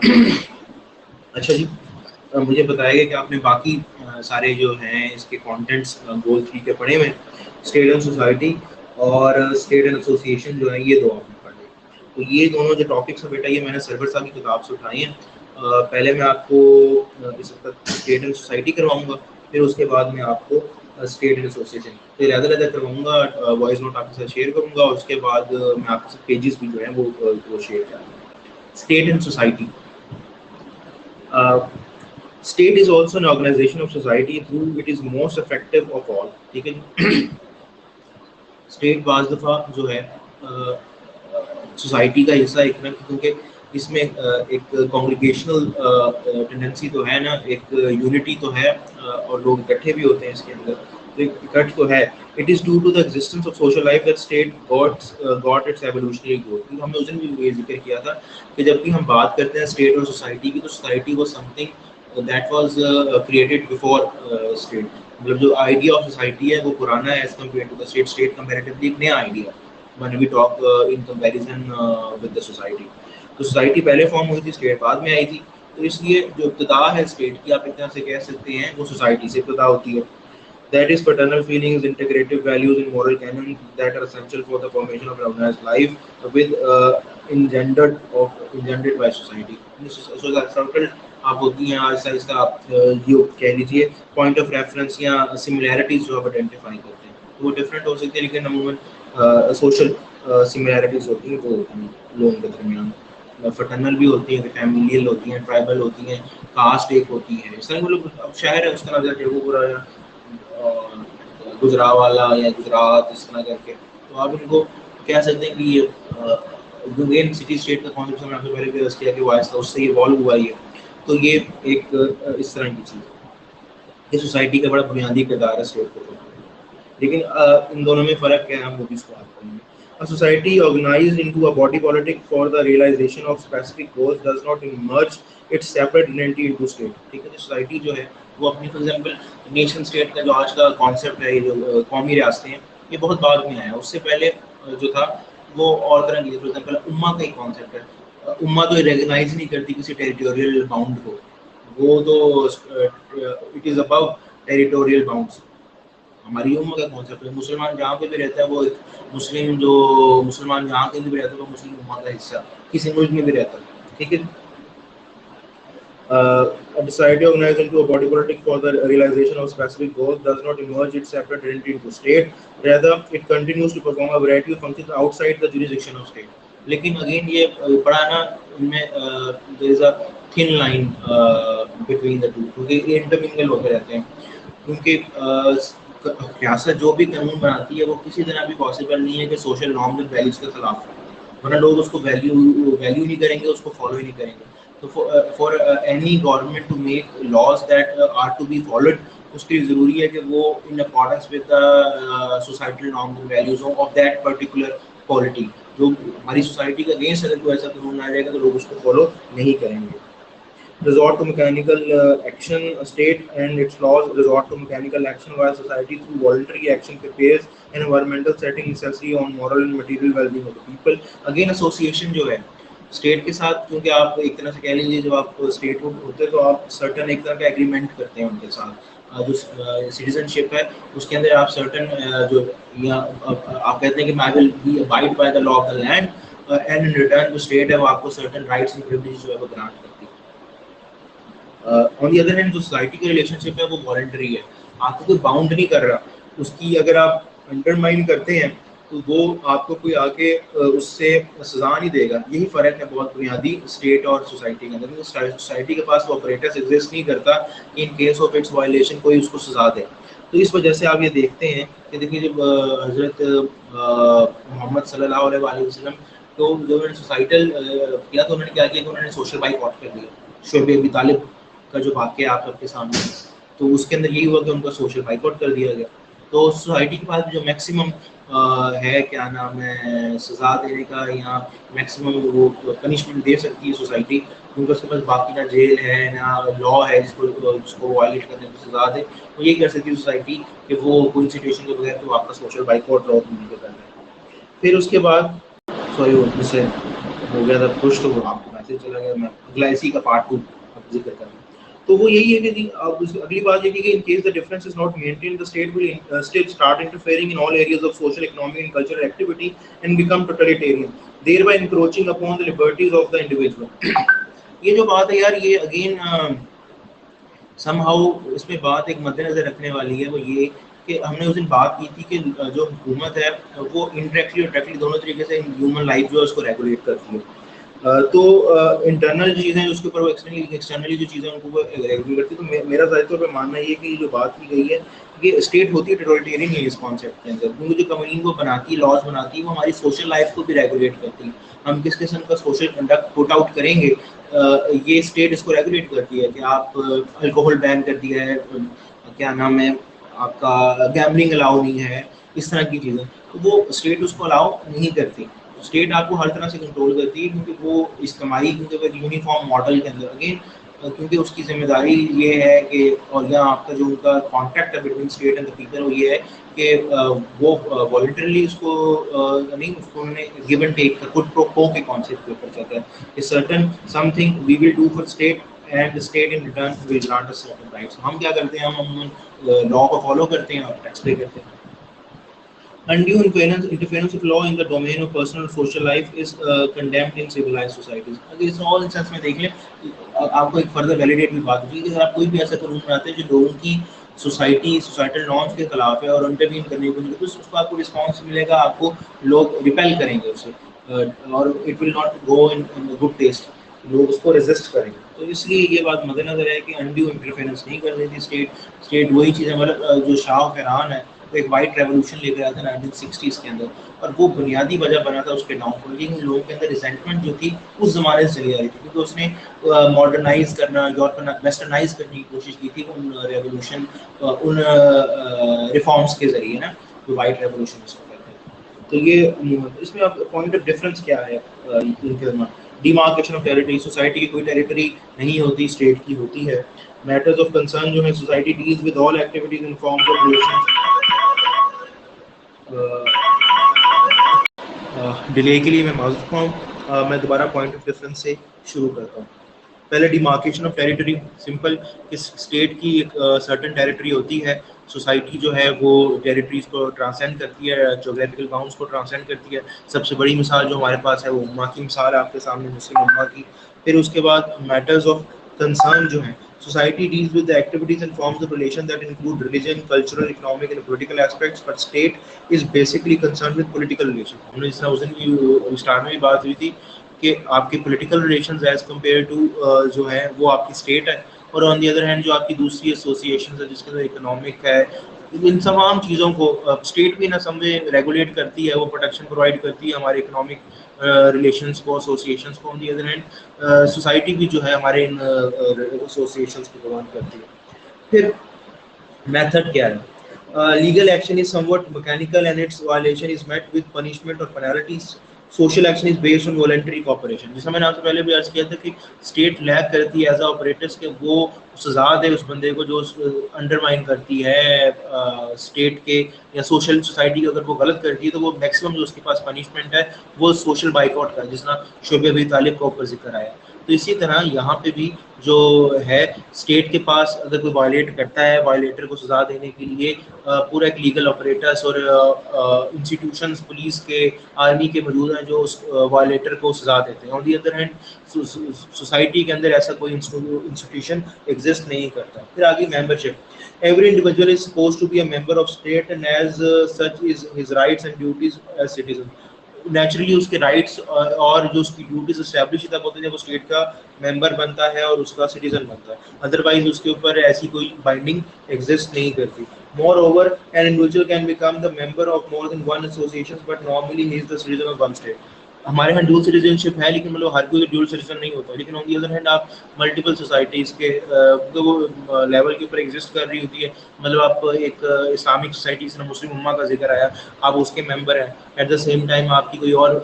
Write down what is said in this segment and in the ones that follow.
اچھا جی، مجھے بتایا گیا کہ آپ نے باقی سارے جو ہیں اس کے کانٹینٹس گول 3 کے پڑھے ہوئے ہیں، اسٹیٹ اینڈ سوسائٹی اور اسٹیٹ اینڈ ایسوسیشن جو ہے یہ دو آپ نے پڑھ لے. تو یہ دونوں جو ٹاپکس ہیں بیٹا یہ میں نے سرور صاحب کی کتاب سے اٹھائی ہیں. پہلے میں آپ کو اس وقت اسٹیٹ اینڈ سوسائٹی کرواؤں گا، پھر اس کے بعد میں آپ کو اسٹیٹ اینڈ ایسوسیشن پھر علیحدہ کرواؤں گا، وائس نوٹ آپ کے ساتھ شیئر کروں گا، اور اس کے بعد میں آپ کے ساتھ پیجز بھی جو ہیں وہ شیئر کروں گا. State and society. State is also an organization of society through it is most effective of all. ٹھیک ہے جی. اسٹیٹ بعض دفعہ جو ہے سوسائٹی کا حصہ ایک نا، کیونکہ اس میں ایک کانگریگیشنل ٹینڈنسی تو ہے نا، ایک یونٹی تو ہے، اور لوگ اکٹھے بھی ہوتے ہیں اس کے اندر، تو ایک اکٹھ تو ہے. It is due to the existence of social life that state got its evolutionary growth. ہم نے اس دن بھی یہ ذکر کیا تھا کہ جب بھی ہم بات کرتے ہیں اسٹیٹ اور سوسائٹی کی، تو society was something that was created before state. مطلب جو آئیڈیا آف سوسائٹی ہے وہ پرانا ہے as compare to the state. State comparatively ایک نیا idea when we talk in comparison with the society. تو سوسائٹی پہلے فارم ہوئی تھی، اسٹیٹ بعد میں آئی تھی. تو اس لیے جو ابتدا ہے اسٹیٹ کی آپ ایک طرح سے کہہ سکتے ہیں وہ سوسائٹی سے ابتدا ہوتی ہے. That is paternal feelings, integrative values and moral canons that are essential for the formation of an organized life with engendered by society. Circle آپ ہوتی ہیں آہستہ آہستہ آپ یہ کہہ لیجیے پوائنٹ آف ریفرنس یا سملیرٹیز جو آپ آئیڈینٹیفائی کرتے ہیں. وہ ڈفرینٹ ہو سکتی ہے لیکن عموماً سوشل سملیرٹیز ہوتی ہیں وہ ہوتی ہیں لوگوں کے درمیان. فرٹرنل بھی ہوتی ہیں، فیملیل ہوتی ہیں، ٹرائبل ہوتی ہیں، کاسٹ ایک ہوتی ہے. اس طرح مطلب اب شہر ہے اس کا نظر ٹیگو پورا یا گجرات والا یا گجرات اس طرح کر کے، تو آپ ان کو کہہ سکتے ہیں کہ یہ مین سٹی اسٹیٹ کا کانسیپٹ میں آپ سے پہلے بھی عرض کیا کہ وہ آہستہ اس سے ایوالو ہوا ہی ہے. تو یہ ایک اس طرح کی چیز ہے. یہ سوسائٹی کا بڑا بنیادی کردار ہے اسٹیٹ کو، لیکن ان دونوں میں فرق کیا ہے ہم وہ بھی اس کو بات کریں گے. A society organized into a body politic for the realization of specific goals does not emerge its separate identity into state. ٹھیک ہے جی. سوسائٹی جو ہے وہ اپنی فار ایگزامپل نیشن اسٹیٹ کا جو آج کا کانسیپٹ ہے، یہ جو قومی ریاستیں ہیں یہ بہت بعد میں آیا. اس سے پہلے جو تھا وہ اور طرح کی. فار ایگزامپل امہ کا ایک کانسیپٹ ہے. امہ تو ریکگنائز نہیں کرتی کسی ٹیریٹوریل باؤنڈ کو، وہ تو it is about territorial bounds. ہماری امہ کا کانسیپٹ ہے مسلمان جہاں پہ بھی رہتا ہے وہ مسلم، جو مسلمان جہاں کہیں بھی رہتا ہے وہ مسلم امہ کا حصہ کسی ملک میں بھی رہتا ہے. ٹھیک ہے. A society organized into a body politic for the realization of specific goals does not emerge its separate identity into state. Rather, it continues to perform a variety of functions outside the jurisdiction of state. لیکن again یہ بڑا نا ان میں there is a thin line between the two، کیونکہ یہ intermingle ہوتے رہتے ہیں. کیونکہ ریاست جو بھی قانون بناتی ہے وہ کسی طرح بھی پاسبل نہیں ہے کہ سوشل نارمز اینڈ ویلیوز کے خلاف ہو، ورنہ لوگ اس کو ویلیو نہیں کریں گے، اس کو فالو ہی نہیں کریں گے. تو for any government to make laws that are to be followed, اس کے لیے ضروری ہے کہ وہ in accordance with the societal norms and values of that particular polity. جو ہماری سوسائٹی کا اگینسٹ اگر کوئی ایسا قانون آ جائے گا تو لوگ اس کو فالو نہیں کریں گے. Resort to mechanical action. State and its laws resort to mechanical action while society through voluntary action prepares an environmental setting necessary on moral and material well-being of the people. Again association جو ہے state کے ساتھ، کیونکہ آپ ایک طرح سے کہہ لیجیے جب آپ اسٹیٹ ہوتے تو آپ سرٹن ایک طرح کا ایگریمنٹ کرتے ہیں ان کے ساتھ. جو سٹیزن شپ ہے اس کے اندر آپ سرٹن جو آپ کہتے ہیں کہ I will be abide by the law of the land and in return جو اسٹیٹ ہے وہ آپ کو سرٹن رائٹس اینڈ پریویلیجز جو ہے وہ گرانٹ کرتی ہے. آن دی ادر ہینڈ جو سوسائٹی کا ریلیشن شپ ہے وہ والنٹری ہے، آپ کو کوئی باؤنڈ نہیں کر رہا. اس کی اگر آپ انڈرمائن کرتے ہیں تو وہ آپ کو کوئی آ کے اس سے سزا نہیں دے گا. یہی فرق ہے بہت بنیادی اسٹیٹ اور سوسائٹی کے اندر. سوسائٹی کے پاس وہ آپریٹرز ایگزسٹ نہیں کرتا کہ in case of its violation کوئی اس کو سزا دے. تو اس وجہ سے آپ یہ دیکھتے ہیں کہ دیکھیے جب حضرت محمد صلی اللہ علیہ وسلم تو جو انہوں نے سوسائٹل کیا تو انہوں نے کیا کیا کہ انہوں نے سوشل بائک آؤٹ کر دیا. شعیب ابی طالب کا جو واقعہ آپ سب کے سامنے ہے تو اس کے اندر یہی ہوا کہ ان کا سوشل بائک آؤٹ کر دیا گیا. تو سوسائٹی کے پاس جو میکسیمم ہے کیا نام ہے سزا دینے کا یا میکسیمم وہ پنشمنٹ دے سکتی ہے سوسائٹی، کیونکہ اس کے پاس باقی نہ جیل ہے نہ لا ہے جس کو وائلیٹ کرنے کی سزا دے. وہ یہ کر سکتی ہے سوسائٹی کہ وہ کوئی سچویشن کے بغیر تو آپ کا سوشل بائک آؤٹ لا کر دیں. پھر اس کے بعد سوری وہ سے ہو گیا تھا خوش تو وہ آپ میسج چلا گیا. میں اگلا اسی کا پارٹ 2 اب ذکر کروں. تو وہ یہی ہے کہ اب اگلی بات یہ کہ in case the difference is not maintained, the state will still start interfering in all areas of social, economic and cultural activity and become totalitarian, thereby encroaching upon the liberties of the individual. یہ جو بات ہے یار یہ again some how اس میں بات ایک مد نظر رکھنے والی ہے. وہ یہ کہ ہم نے اس دن بات کی تھی کہ جو حکومت ہے وہ انڈائریکٹلی اور ڈائریکٹلی دونوں طریقے سے ہیومن لائف جو ہے اس کو ریگولیٹ کرتی ہے. تو انٹرنل چیزیں اس کے اوپر وہ ایکسٹرنلی جو چیزیں ان کو وہ ریگولیٹ کرتی ہے. تو میرا ظاہر طور پہ ماننا یہ کہ جو بات کی گئی ہے یہ اسٹیٹ ہوتی ہے ٹوٹلیٹیرین اس کانسیپٹ کے اندر, کیونکہ جو قوانین وہ بناتی ہے, لاز بناتی ہے, وہ ہماری سوشل لائف کو بھی ریگولیٹ کرتی ہے. ہم کس قسم کا سوشل کنڈکٹ پٹ آؤٹ کریں گے یہ اسٹیٹ اس کو ریگولیٹ کرتی ہے. کہ آپ الکوہل بین کر دیا ہے, کیا نام ہے آپ کا گیملنگ الاؤ نہیں ہے, اس طرح کی چیزیں, تو وہ اسٹیٹ اس کو الاؤ نہیں کرتی. اسٹیٹ آپ کو ہر طرح سے کنٹرول کرتی ہے کیونکہ وہ اجتماعی کیونکہ یونیفارم ماڈل کے اندر اگین کیونکہ اس کی ذمہ داری یہ ہے کہ اور یہاں آپ کا جو ان کا کانٹیکٹ ہے between state and the people وہ یہ ہے کہ وہ والنٹرلی اس کو نہیں اس کو انہوں نے گیو اینڈ ٹیک کٹ پرو کو کے کانسیپٹ کے اوپر چلتا ہے کہ certain something we will do for state and state in return will grant us certain rights. ہم کیا کرتے ہیں, ہم لا کو فالو کرتے ہیں اور ٹیکس پے کرتے ہیں. Undue interference of law in the domain of personal and social life is condemned in civilized societies. اگر اس all sense میں دیکھ لیں آپ کو ایک فردر ویلیڈیٹ بھی بات ہوگی کہ آپ کوئی بھی ایسا قانون بناتے ہیں جو لوگوں کی سوسائٹل نارمس کے خلاف ہے اور انٹروین کرنے کو ملے تو اس کو آپ کو رسپانس ملے گا, آپ کو لوگ ریپیل کریں گے اسے اور it will not go in good test, لوگ اس کو ریزسٹ کریں گے. تو اس لیے یہ بات مد نظر ہے کہ انڈیو انٹرفیرنس نہیں کرنی تھی اسٹیٹ وہی چیزیں مطلب جو شاہ آف ایران ہے وہ ایک وائٹ ریولوشن لے کے آیا تھا 1960s کے اندر اور وہ بنیادی وجہ بنا تھا اس کے ڈاؤن فال کی. لوگوں کے اندر ریزنٹمنٹ جو تھی اس زمانے سے چلی آ رہی تھی کیونکہ اس نے ماڈرنائز کرنا یورپن ویسٹرنائز کرنے کی کوشش کی تھی ان ریولوشن ان ریفارمس کے ذریعے نا جو وائٹ ریولوشن اس کو کہتے ہیں. تو یہ اس میں پوائنٹ آف ڈفرنس کیا ہے ان کے درمیان؟ ڈیمارکیشن آف ٹیریٹری, سوسائٹی کی کوئی ٹیریٹری نہیں ہوتی, اسٹیٹ کی ہوتی ہے. میٹرز آف کنسرن جو ہے society deals with all activities in forms of relations. Delay کے لیے میں معذرت خواہ ہوں, میں دوبارہ پوائنٹ آف ڈفرنس سے شروع کرتا ہوں. پہلے ڈیمارکیشن آف ٹیریٹری سمپل کہ اسٹیٹ کی ایک سرٹن ٹیریٹری ہوتی ہے, سوسائٹی جو ہے وہ ٹیریٹریز کو ٹرانسینڈ کرتی ہے, جغرافیکل باؤنڈس کو ٹرانسینڈ کرتی ہے. سب سے بڑی مثال جو ہمارے پاس ہے وہ امہ کی مثال ہے آپ کے سامنے, مسلم امہ کی. پھر اس کے بعد میٹرز آف کنسرن جو ہیں society deals with the activities and forms of relation that include religion, cultural, economic and political aspects, but state is basically concerned with political relations. ہم نے اس طرح اس دن کی اسٹارٹ میں بھی بات ہوئی تھی کہ آپ کے political relations as compare to جو ہے وہ آپ کی اسٹیٹ ہے, اور آن دی ادر ہینڈ جو آپ کی دوسری ایسوسیشنز ہے جس کے اندر اکنامک ہے, ان تمام چیزوں کو اسٹیٹ بھی نہ سمجھے ریگولیٹ کرتی ہے, وہ پروٹیکشن پرووائڈ کرتی ہے ہمارے اکنامک ریلیشنس کو, ایسوسیشنس کو. آن دی ادر ہینڈ سوسائٹی بھی جو ہے ہمارے ان ایسوسیشنس کو پرووائڈ کرتی ہے. پھر میتھڈ کیا ہے؟ Legal action is somewhat mechanical and its violation is met with punishment اور penalties. Social action is based on voluntary cooperation. جیسا میں نے آپ سے پہلے بھی عرض کیا تھا کہ اسٹیٹ لیک کرتی ہے ایز اے آپریٹرس کہ وہ سزا دے اس بندے کو جو انڈرمائن کرتی ہے اسٹیٹ کے یا سوشل سوسائٹی کے. اگر وہ غلط کرتی ہے تو وہ میکسیمم جو اس کے پاس پنشمنٹ ہے وہ سوشل بائیکاٹ کا, جس طرح شعبہ ابی طالب کا اوپر ذکر آیا. تو اسی طرح یہاں پہ بھی جو ہے اسٹیٹ کے پاس اگر کوئی وائلیٹ کرتا ہے, وائلیٹر کو سزا دینے کے لیے پورا ایک لیگل آپریٹرس اور انسٹیٹیوشنز پولیس کے آرمی کے موجود ہیں جو اس وائلیٹر کو سزا دیتے ہیں. آن دی ادر ہینڈ سوسائٹی کے اندر ایسا کوئی انسٹیٹیوشن ایگزسٹ نہیں کرتا. پھر آگے membership. Every individual is supposed to be a member of state and as such is his rights and duties as citizen. Naturally اس کے رائٹس اور جو اس کی ڈیوٹیز اسٹیبلش تب ہوتے ہیں جب وہ اسٹیٹ کا ممبر بنتا ہے اور اس کا سٹیزن بنتا ہے, ادروائز اس کے اوپر ایسی کوئی بائنڈنگ ایگزسٹ نہیں کرتی. Moreover, an individual can become the member of more than one association, but normally he is the citizen of one state. ہمارے یہاں ڈیول سٹیزن شپ ہے لیکن مطلب ہر کوئی ڈیول سٹیزن نہیں ہوتا. لیکن آن دی ادر ہینڈ آپ ملٹیپل سوسائٹیز کے وہ لیول کے اوپر ایگزسٹ کر رہی ہوتی ہے. مطلب آپ ایک اسلامک سوسائٹی جس میں مسلم امہ کا ذکر آیا, آپ اس کے ممبر ہیں. ایٹ دا سیم ٹائم آپ کی کوئی اور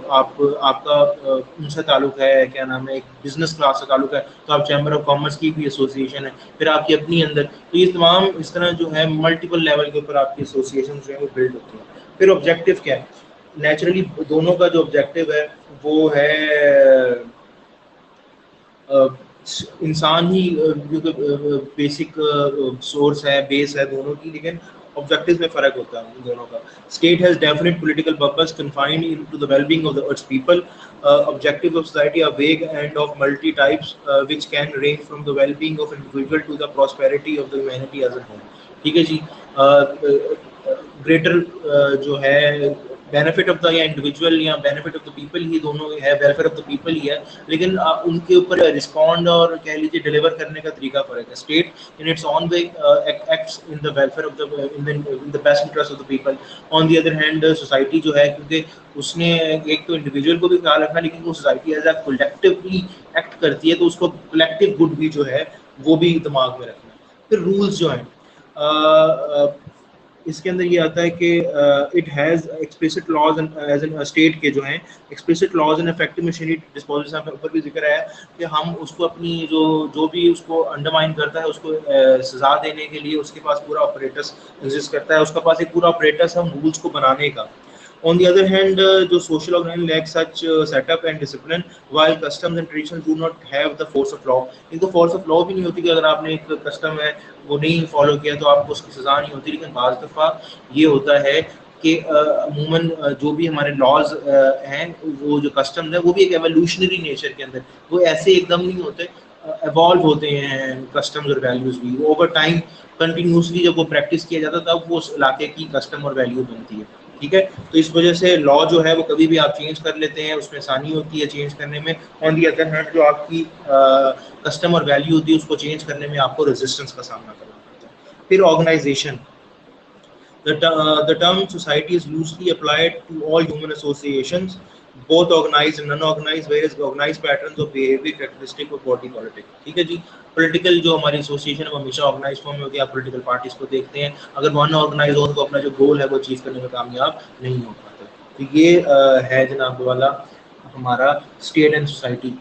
آپ کا ان سے تعلق ہے, کیا نام ہے, ایک بزنس کلاس سے تعلق ہے تو آپ چیمبر آف کامرس کی بھی ایسوسیشن ہے. پھر آپ کی اپنی اندر, تو یہ تمام اس طرح جو ہے ملٹیپل لیول کے اوپر آپ کی ایسوسیشن جو ہے وہ بلڈ ہوتی ہیں. پھر آبجیکٹیو کیا ہے؟ نیچرلی دونوں کا جو آبجیکٹیو ہے وہ ہے انسان ہی بیسک سورس ہے، بیس ہے دونوں کی، لیکن آبجیکٹیوز میں فرق ہوتا ہے ان دونوں کا. State has definite political purpose confined to the well-being of the Earth's people. Objectives of society are vague and of multi-types, which can range from the well-being of individual to the prosperity of the humanity as a whole. ٹھیک ہے جی. Greater جو ہے benefit of the یا individual یا benefit of the people ہی دونوں ہے، welfare of the people ہی ہے، لیکن ان کے اوپر رسپونڈ اور کہہ لیجیے ڈلیور کرنے کا طریقہ فرق ہے. State in its own way acts in the welfare of the in the best interest of the people. On the other hand society جو ہے کیونکہ اس نے ایک تو انڈیویجول کو بھی خیال رکھنا، لیکن وہ society as a collectively act کرتی ہے تو اس کو کولیکٹیو گڈ بھی جو ہے وہ بھی دماغ میں رکھنا. پھر رولز جو ہیں اس کے اندر یہ آتا ہے کہ it has explicit laws as an state کے جو ہیں explicit laws and effective machinery disposal سے اوپر بھی ذکر ہے کہ ہم اس کو اپنی جو بھی اس کو انڈرمائن کرتا ہے اس کو سزا دینے کے لیے اس کے پاس پورا آپریٹس ایگزسٹ کرتا ہے، اس کے پاس ایک پورا آپریٹس ہے رولس کو بنانے کا. On the other hand, جو social organization lack such setup and discipline, while customs and traditions do not have the force of law. ان کو فورس آف لا بھی نہیں ہوتی کہ اگر آپ نے ایک کسٹم ہے وہ نہیں فالو کیا تو آپ کو اس کی سزا نہیں ہوتی، لیکن بعض دفعہ یہ ہوتا ہے کہ عموماً جو بھی ہمارے لاز ہیں وہ جو کسٹمز ہیں وہ بھی ایک ایولیوشنری نیچر کے اندر، وہ ایسے ایک دم نہیں ہوتے، ایوالو ہوتے ہیں کسٹمز اور ویلیوز بھی اوور ٹائم کنٹینیوسلی. جب وہ پریکٹس کیا جاتا ہے تب وہ اس علاقے کی کسٹم اور ویلیو بنتی ہے. ٹھیک ہے، تو اس وجہ سے لا جو ہے وہ کبھی بھی آپ چینج کر لیتے ہیں، اس میں آسانی ہوتی ہے چینج کرنے میں. آن دی ادر ہینڈ جو آپ کی کسٹم اور ویلیو ہوتی ہے اس کو چینج کرنے میں آپ کو ریزسٹنس کا سامنا کرنا پڑتا ہے. پھر organization. The term society is loosely applied to all human associations, both organized and unorganized, whereas organized patterns of behavior characteristic of body politic. ٹھیک ہے جی. پولیٹیکل جو ہماری ایسوسیشن ہے وہ ہمیشہ آرگنائز فارم میں ہوتی ہے. آپ پولیٹیکل پارٹیز کو دیکھتے ہیں اگر وہ ان آرگنائز ہو تو اپنا جو گول ہے وہ اچیو کرنے میں کامیاب نہیں ہو پاتا. تو یہ ہے جناب والا ہمارا اسٹیٹ اینڈ سوسائٹی.